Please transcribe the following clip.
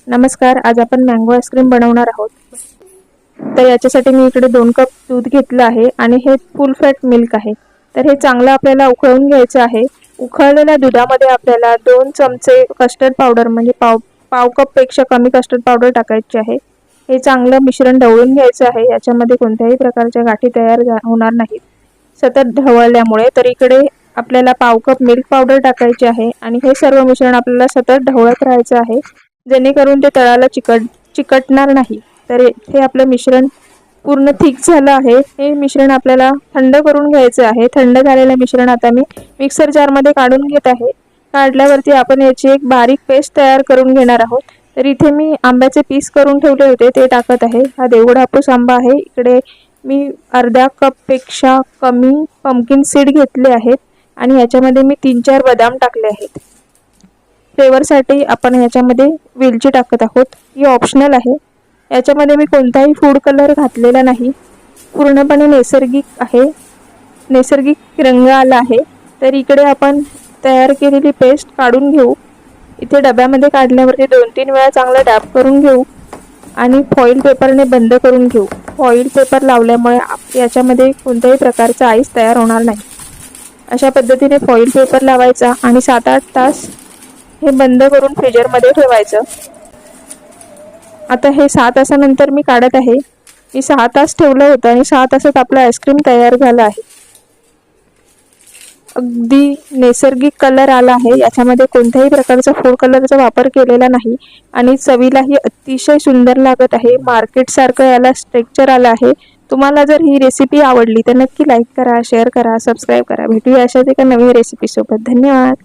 नमस्कार, आज आपण मँगो आईस्क्रीम बनवणार आहोत। तर याच्यासाठी मी इकडे 2 कप दूध घेतलं आहे आणि हे फुल फॅट मिल्क आहे। तर हे चांगलं आपल्याला उकळून घ्यायचं आहे। उकळलेल्या दुधामध्ये आपल्याला 2 चमचे कस्टर्ड पावडर म्हणजे पाव कप पेक्षा कमी कस्टर्ड पावडर टाकायची आहे। हे चांगलं मिश्रण ढवळून घ्यायचं आहे। याच्यामध्ये कोणत्याही प्रकारच्या गाठी तयार होणार नाहीत सतत ढवळल्यामुळे। तर इकडे आपल्याला पाव कप मिल्क पावडर टाकायची आहे आणि हे सर्व मिश्रण आपल्याला सतत ढवळत राहायचं आहे, जेणेकरून ते तळाला चिकटणार नाही। तर हे आपलं मिश्रण पूर्ण थिक झालं आहे। हे मिश्रण आपल्याला थंड करून घ्यायचं आहे। थंड झालेलं मिश्रण आता मी मिक्सर जारमध्ये काढून घेत आहे। काढल्यावरती आपण याची एक बारीक पेस्ट तयार करून घेणार आहोत। तर इथे मी आंब्याचे पीस करून ठेवले होते ते टाकत आहे। हा देवगड हापूस आंबा आहे। इकडे मी अर्धा कप पेक्षा कमी पंपकिन सीड घेतले आहेत आणि याच्यामध्ये मी 3-4 बदाम टाकले आहेत। फ्लेवरसाठी आपण याच्यामध्ये वेलची टाकत आहोत। ही ऑप्शनल आहे। याच्यामध्ये मी कोणताही फूड कलर घातलेला नाही, पूर्णपणे नैसर्गिक आहे, नैसर्गिक रंग आला आहे। तर इकडे आपण तयार केलेली पेस्ट काढून घेऊ। इथे डब्यामध्ये काढल्यावरती 2-3 वेळा चांगला डॅब करून घेऊ आणि फॉइल पेपरने बंद करून घेऊ। फॉइल पेपर लावल्यामुळे याच्यामध्ये कोणत्याही प्रकारचा आईस तयार होणार नाही। अशा पद्धतीने फॉइल पेपर लावायचा आणि 7-8 तास हे बंद करून फ्रीजरमध्ये ठेवायचं। आता हे 6 तासानंतर मी काढत आहे। मी 6 तास ठेवलं होतं आणि 6 तासात आपलं आईस्क्रीम तयार झालं आहे। अगदी नैसर्गिक कलर आला आहे। याच्यामध्ये कोणत्याही प्रकारचा फूड कलरचा वापर केलेला नाही आणि चवीलाही अतिशय सुंदर लागत आहे। मार्केट सारखं याला स्ट्रक्चर आलं आहे। तुम्हाला जर ही रेसिपी आवडली तर नक्की लाईक करा, शेअर करा, सबस्क्राईब करा। भेटूया अशाच एका नवीन रेसिपी सोबत। धन्यवाद।